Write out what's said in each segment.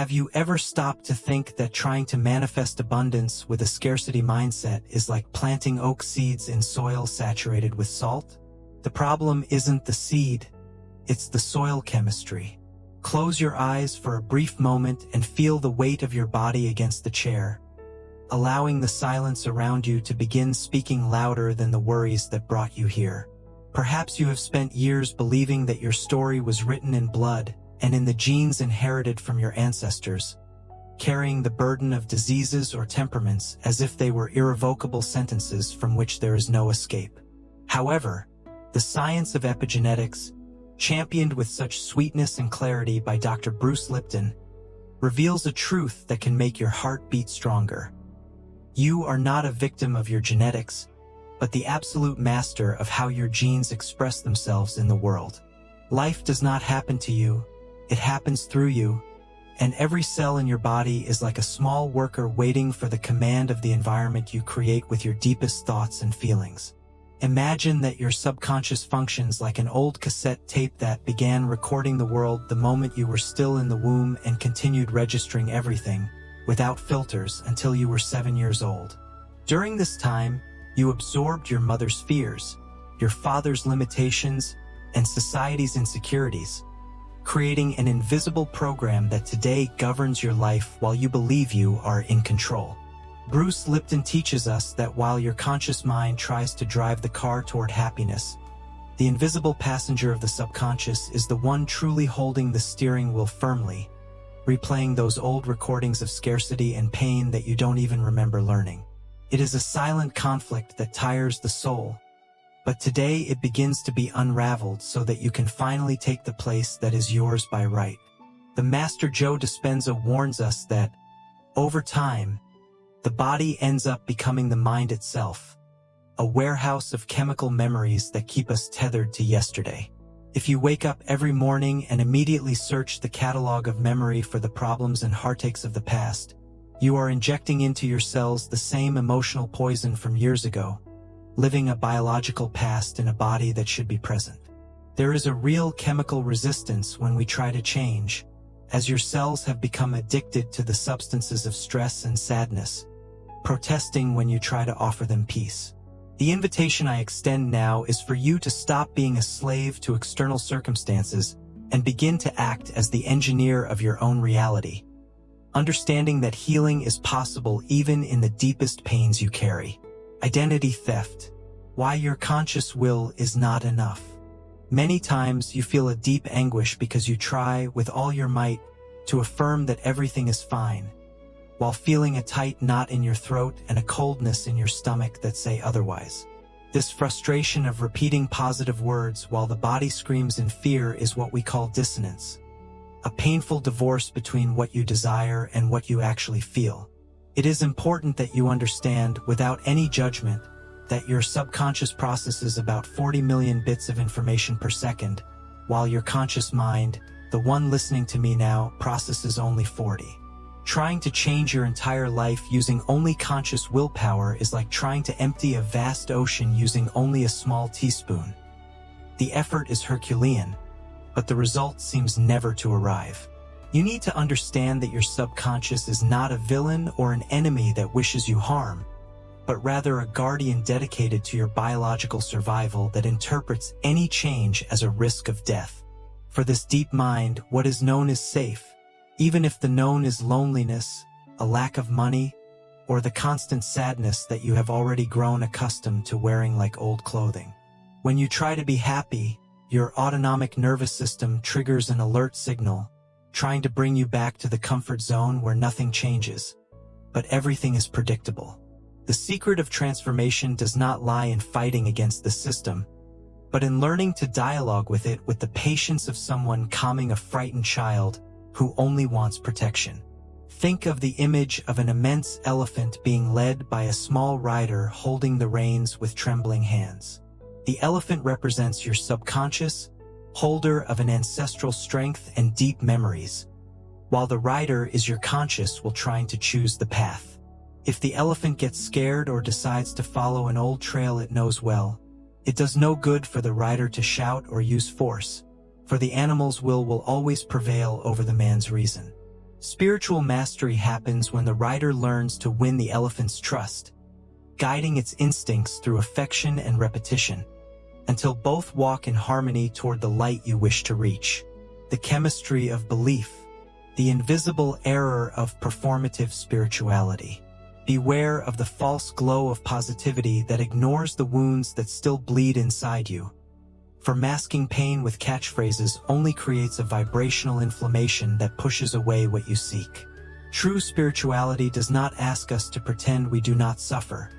Have you ever stopped to think that trying to manifest abundance with a scarcity mindset is like planting oak seeds in soil saturated with salt? The problem isn't the seed, it's the soil chemistry. Close your eyes for a brief moment and feel the weight of your body against the chair, allowing the silence around you to begin speaking louder than the worries that brought you here. Perhaps you have spent years believing that your story was written in blood and in the genes inherited from your ancestors, carrying the burden of diseases or temperaments as if they were irrevocable sentences from which there is no escape. However, the science of epigenetics, championed with such sweetness and clarity by Dr. Bruce Lipton, reveals a truth that can make your heart beat stronger. You are not a victim of your genetics, but the absolute master of how your genes express themselves in the world. Life does not happen to you, it happens through you, and every cell in your body is like a small worker waiting for the command of the environment you create with your deepest thoughts and feelings. Imagine that your subconscious functions like an old cassette tape that began recording the world the moment you were still in the womb and continued registering everything, without filters, until you were 7 years old. During this time, you absorbed your mother's fears, your father's limitations, and society's insecurities, creating an invisible program that today governs your life while you believe you are in control. Bruce Lipton teaches us that while your conscious mind tries to drive the car toward happiness, the invisible passenger of the subconscious is the one truly holding the steering wheel firmly, replaying those old recordings of scarcity and pain that you don't even remember learning. It is a silent conflict that tires the soul, but today it begins to be unraveled so that you can finally take the place that is yours by right. The Master Joe Dispenza warns us that, over time, the body ends up becoming the mind itself, a warehouse of chemical memories that keep us tethered to yesterday. If you wake up every morning and immediately search the catalog of memory for the problems and heartaches of the past, you are injecting into your cells the same emotional poison from years ago, living a biological past in a body that should be present. There is a real chemical resistance when we try to change, as your cells have become addicted to the substances of stress and sadness, protesting when you try to offer them peace. The invitation I extend now is for you to stop being a slave to external circumstances and begin to act as the engineer of your own reality, understanding that healing is possible even in the deepest pains you carry. Identity theft. Why your conscious will is not enough. Many times you feel a deep anguish because you try with all your might to affirm that everything is fine, while feeling a tight knot in your throat and a coldness in your stomach that say otherwise. This frustration of repeating positive words while the body screams in fear is what we call dissonance, a painful divorce between what you desire and what you actually feel. It is important that you understand, without any judgment, that your subconscious processes about 40 million bits of information per second, while your conscious mind, the one listening to me now, processes only 40. Trying to change your entire life using only conscious willpower is like trying to empty a vast ocean using only a small teaspoon. The effort is Herculean, but the result seems never to arrive. You need to understand that your subconscious is not a villain or an enemy that wishes you harm, but rather a guardian dedicated to your biological survival that interprets any change as a risk of death. For this deep mind, what is known is safe, even if the known is loneliness, a lack of money, or the constant sadness that you have already grown accustomed to wearing like old clothing. When you try to be happy, your autonomic nervous system triggers an alert signal, trying to bring you back to the comfort zone where nothing changes, but everything is predictable. The secret of transformation does not lie in fighting against the system, but in learning to dialogue with it with the patience of someone calming a frightened child who only wants protection. Think of the image of an immense elephant being led by a small rider holding the reins with trembling hands. The elephant represents your subconscious, holder of an ancestral strength and deep memories, while the rider is your conscious will trying to choose the path. If the elephant gets scared or decides to follow an old trail it knows well, it does no good for the rider to shout or use force, for the animal's will always prevail over the man's reason. Spiritual mastery happens when the rider learns to win the elephant's trust, guiding its instincts through affection and repetition, until both walk in harmony toward the light you wish to reach. The chemistry of belief, the invisible error of performative spirituality. Beware of the false glow of positivity that ignores the wounds that still bleed inside you. For masking pain with catchphrases only creates a vibrational inflammation that pushes away what you seek. True spirituality does not ask us to pretend we do not suffer,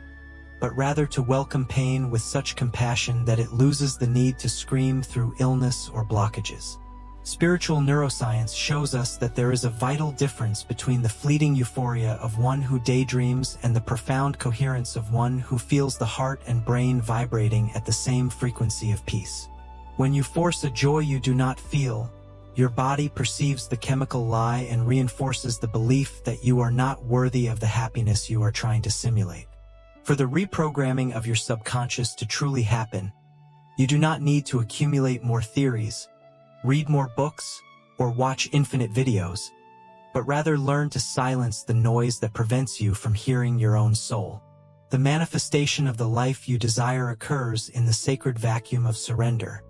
but rather to welcome pain with such compassion that it loses the need to scream through illness or blockages. Spiritual neuroscience shows us that there is a vital difference between the fleeting euphoria of one who daydreams and the profound coherence of one who feels the heart and brain vibrating at the same frequency of peace. When you force a joy you do not feel, your body perceives the chemical lie and reinforces the belief that you are not worthy of the happiness you are trying to simulate. For the reprogramming of your subconscious to truly happen, you do not need to accumulate more theories, read more books, or watch infinite videos, but rather learn to silence the noise that prevents you from hearing your own soul. The manifestation of the life you desire occurs in the sacred vacuum of surrender,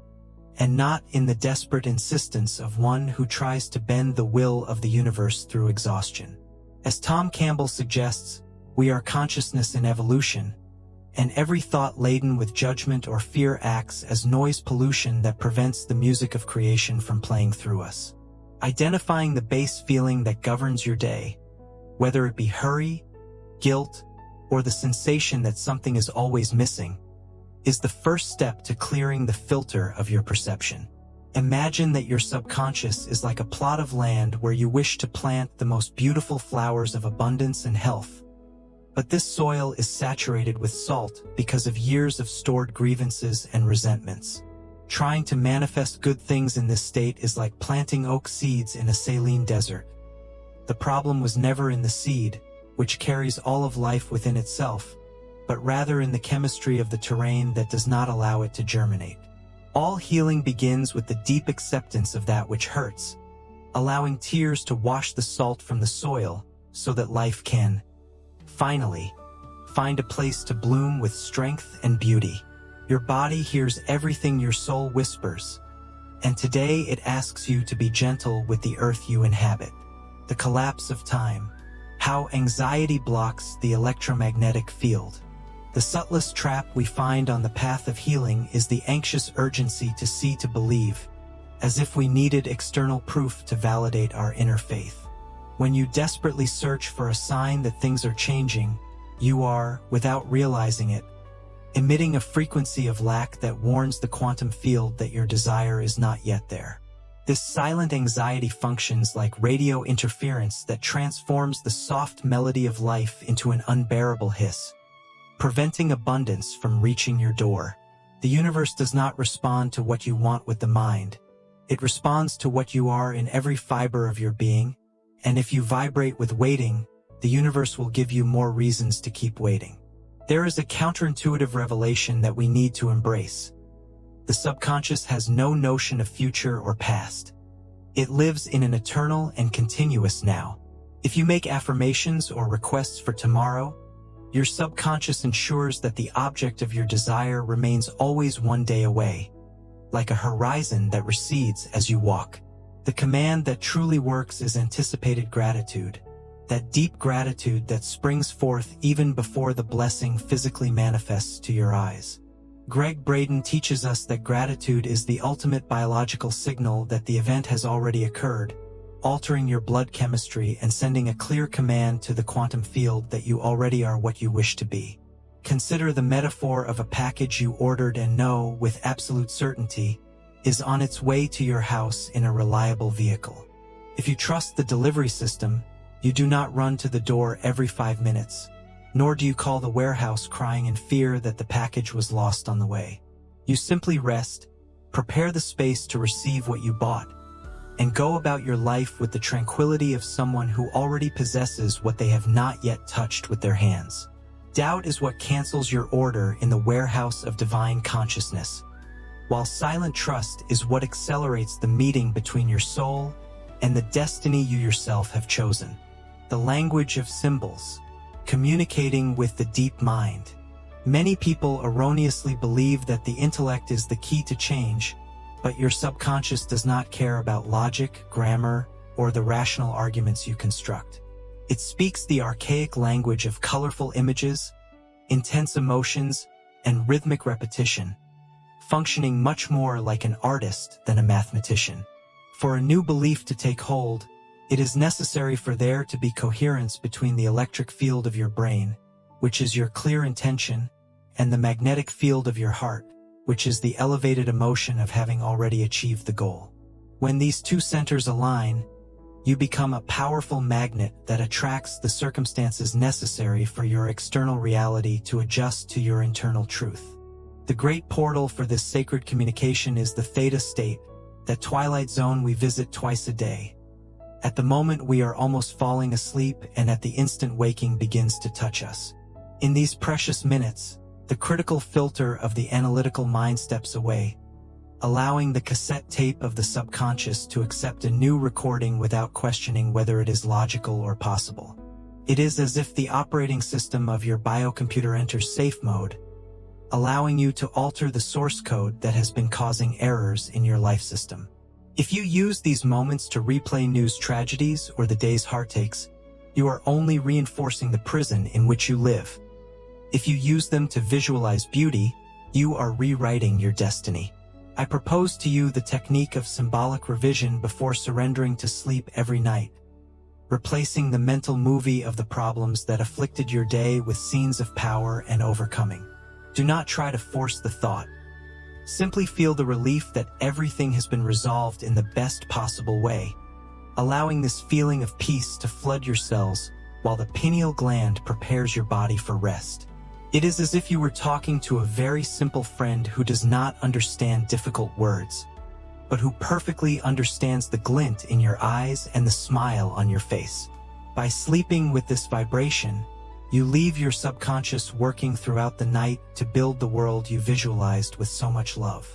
and not in the desperate insistence of one who tries to bend the will of the universe through exhaustion. As Tom Campbell suggests, we are consciousness in evolution, and every thought laden with judgment or fear acts as noise pollution that prevents the music of creation from playing through us. Identifying the base feeling that governs your day, whether it be hurry, guilt, or the sensation that something is always missing, is the first step to clearing the filter of your perception. Imagine that your subconscious is like a plot of land where you wish to plant the most beautiful flowers of abundance and health. But this soil is saturated with salt because of years of stored grievances and resentments. Trying to manifest good things in this state is like planting oak seeds in a saline desert. The problem was never in the seed, which carries all of life within itself, but rather in the chemistry of the terrain that does not allow it to germinate. All healing begins with the deep acceptance of that which hurts, allowing tears to wash the salt from the soil so that life can, finally, find a place to bloom with strength and beauty. Your body hears everything your soul whispers, and today it asks you to be gentle with the earth you inhabit. The collapse of time. How anxiety blocks the electromagnetic field. The subtlest trap we find on the path of healing is the anxious urgency to see to believe, as if we needed external proof to validate our inner faith. When you desperately search for a sign that things are changing, you are, without realizing it, emitting a frequency of lack that warns the quantum field that your desire is not yet there. This silent anxiety functions like radio interference that transforms the soft melody of life into an unbearable hiss, preventing abundance from reaching your door. The universe does not respond to what you want with the mind. It responds to what you are in every fiber of your being, and if you vibrate with waiting, the universe will give you more reasons to keep waiting. There is a counterintuitive revelation that we need to embrace. The subconscious has no notion of future or past. It lives in an eternal and continuous now. If you make affirmations or requests for tomorrow, your subconscious ensures that the object of your desire remains always one day away, like a horizon that recedes as you walk. The command that truly works is anticipated gratitude, that deep gratitude that springs forth even before the blessing physically manifests to your eyes. Greg Braden teaches us that gratitude is the ultimate biological signal that the event has already occurred, altering your blood chemistry and sending a clear command to the quantum field that you already are what you wish to be. Consider the metaphor of a package you ordered and know, with absolute certainty, is on its way to your house in a reliable vehicle. If you trust the delivery system, you do not run to the door every 5 minutes, nor do you call the warehouse crying in fear that the package was lost on the way. You simply rest, prepare the space to receive what you bought, and go about your life with the tranquility of someone who already possesses what they have not yet touched with their hands. Doubt is what cancels your order in the warehouse of divine consciousness, while silent trust is what accelerates the meeting between your soul and the destiny you yourself have chosen. The language of symbols, communicating with the deep mind. Many people erroneously believe that the intellect is the key to change, but your subconscious does not care about logic, grammar, or the rational arguments you construct. It speaks the archaic language of colorful images, intense emotions, and rhythmic repetition, functioning much more like an artist than a mathematician. For a new belief to take hold, it is necessary for there to be coherence between the electric field of your brain, which is your clear intention, and the magnetic field of your heart, which is the elevated emotion of having already achieved the goal. When these two centers align, you become a powerful magnet that attracts the circumstances necessary for your external reality to adjust to your internal truth. The great portal for this sacred communication is the Theta state, that twilight zone we visit twice a day. At the moment we are almost falling asleep, and at the instant waking begins to touch us. In these precious minutes, the critical filter of the analytical mind steps away, allowing the cassette tape of the subconscious to accept a new recording without questioning whether it is logical or possible. It is as if the operating system of your biocomputer enters safe mode, allowing you to alter the source code that has been causing errors in your life system. If you use these moments to replay news tragedies or the day's heartaches, you are only reinforcing the prison in which you live. If you use them to visualize beauty, you are rewriting your destiny. I propose to you the technique of symbolic revision before surrendering to sleep every night, replacing the mental movie of the problems that afflicted your day with scenes of power and overcoming. Do not try to force the thought. Simply feel the relief that everything has been resolved in the best possible way, allowing this feeling of peace to flood your cells while the pineal gland prepares your body for rest. It is as if you were talking to a very simple friend who does not understand difficult words, but who perfectly understands the glint in your eyes and the smile on your face. By sleeping with this vibration, you leave your subconscious working throughout the night to build the world you visualized with so much love.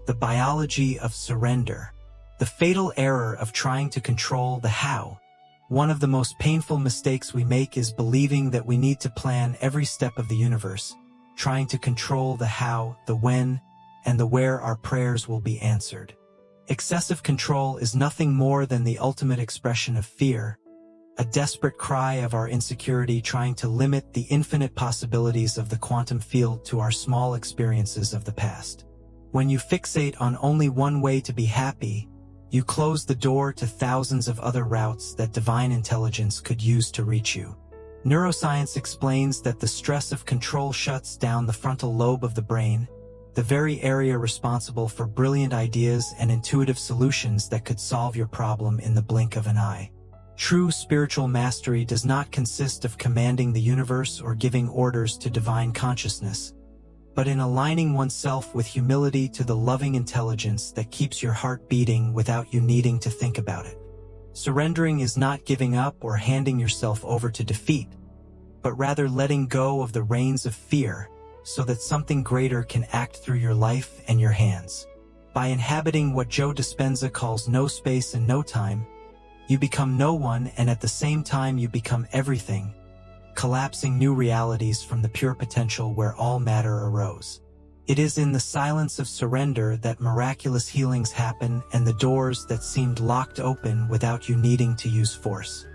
The biology of surrender. The fatal error of trying to control the how. One of the most painful mistakes we make is believing that we need to plan every step of the universe, trying to control the how, the when, and the where our prayers will be answered. Excessive control is nothing more than the ultimate expression of fear, a desperate cry of our insecurity trying to limit the infinite possibilities of the quantum field to our small experiences of the past. When you fixate on only one way to be happy, you close the door to thousands of other routes that divine intelligence could use to reach you. Neuroscience explains that the stress of control shuts down the frontal lobe of the brain, the very area responsible for brilliant ideas and intuitive solutions that could solve your problem in the blink of an eye. True spiritual mastery does not consist of commanding the universe or giving orders to divine consciousness, but in aligning oneself with humility to the loving intelligence that keeps your heart beating without you needing to think about it. Surrendering is not giving up or handing yourself over to defeat, but rather letting go of the reins of fear so that something greater can act through your life and your hands. By inhabiting what Joe Dispenza calls no space and no time, you become no one, and at the same time you become everything, collapsing new realities from the pure potential where all matter arose. It is in the silence of surrender that miraculous healings happen and the doors that seemed locked open without you needing to use force.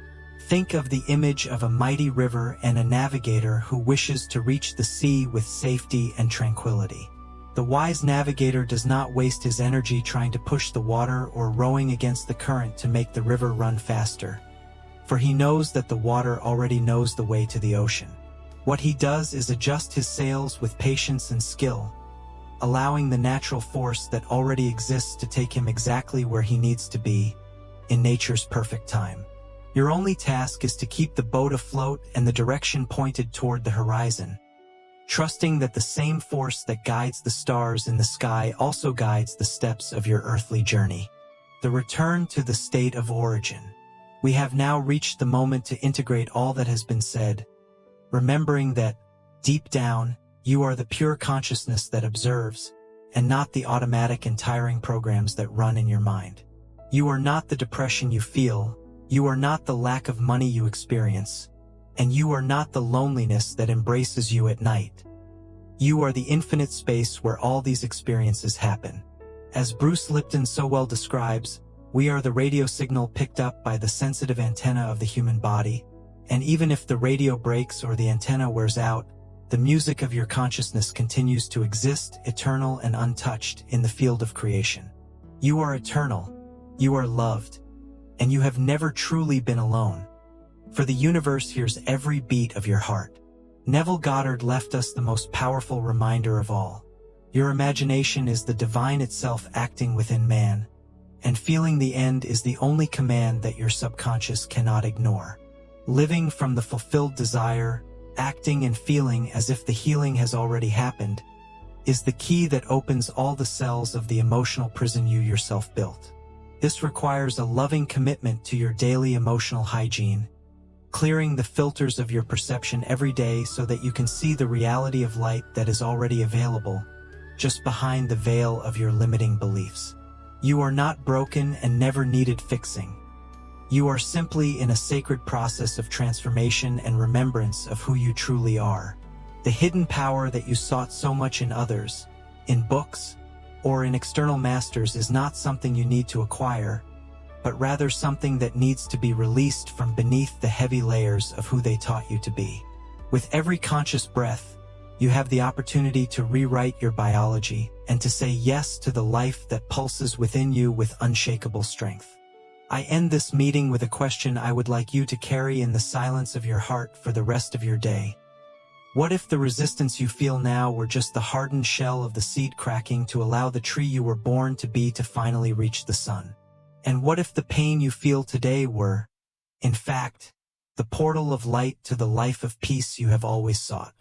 Think of the image of a mighty river and a navigator who wishes to reach the sea with safety and tranquility. The wise navigator does not waste his energy trying to push the water or rowing against the current to make the river run faster, for he knows that the water already knows the way to the ocean. What he does is adjust his sails with patience and skill, allowing the natural force that already exists to take him exactly where he needs to be, in nature's perfect time. Your only task is to keep the boat afloat and the direction pointed toward the horizon, trusting that the same force that guides the stars in the sky also guides the steps of your earthly journey. The return to the state of origin. We have now reached the moment to integrate all that has been said, remembering that, deep down, you are the pure consciousness that observes, and not the automatic and tiring programs that run in your mind. You are not the depression you feel, you are not the lack of money you experience, and you are not the loneliness that embraces you at night. You are the infinite space where all these experiences happen. As Bruce Lipton so well describes, we are the radio signal picked up by the sensitive antenna of the human body, and even if the radio breaks or the antenna wears out, the music of your consciousness continues to exist, eternal and untouched, in the field of creation. You are eternal, you are loved, and you have never truly been alone. For the universe hears every beat of your heart. Neville Goddard left us the most powerful reminder of all. Your imagination is the divine itself acting within man, and feeling the end is the only command that your subconscious cannot ignore. Living from the fulfilled desire, acting and feeling as if the healing has already happened, is the key that opens all the cells of the emotional prison you yourself built. This requires a loving commitment to your daily emotional hygiene, clearing the filters of your perception every day so that you can see the reality of light that is already available, just behind the veil of your limiting beliefs. You are not broken and never needed fixing. You are simply in a sacred process of transformation and remembrance of who you truly are. The hidden power that you sought so much in others, in books, or in external masters is not something you need to acquire, but rather something that needs to be released from beneath the heavy layers of who they taught you to be. With every conscious breath, you have the opportunity to rewrite your biology and to say yes to the life that pulses within you with unshakable strength. I end this meeting with a question I would like you to carry in the silence of your heart for the rest of your day. What if the resistance you feel now were just the hardened shell of the seed cracking to allow the tree you were born to be to finally reach the sun? And what if the pain you feel today were, in fact, the portal of light to the life of peace you have always sought?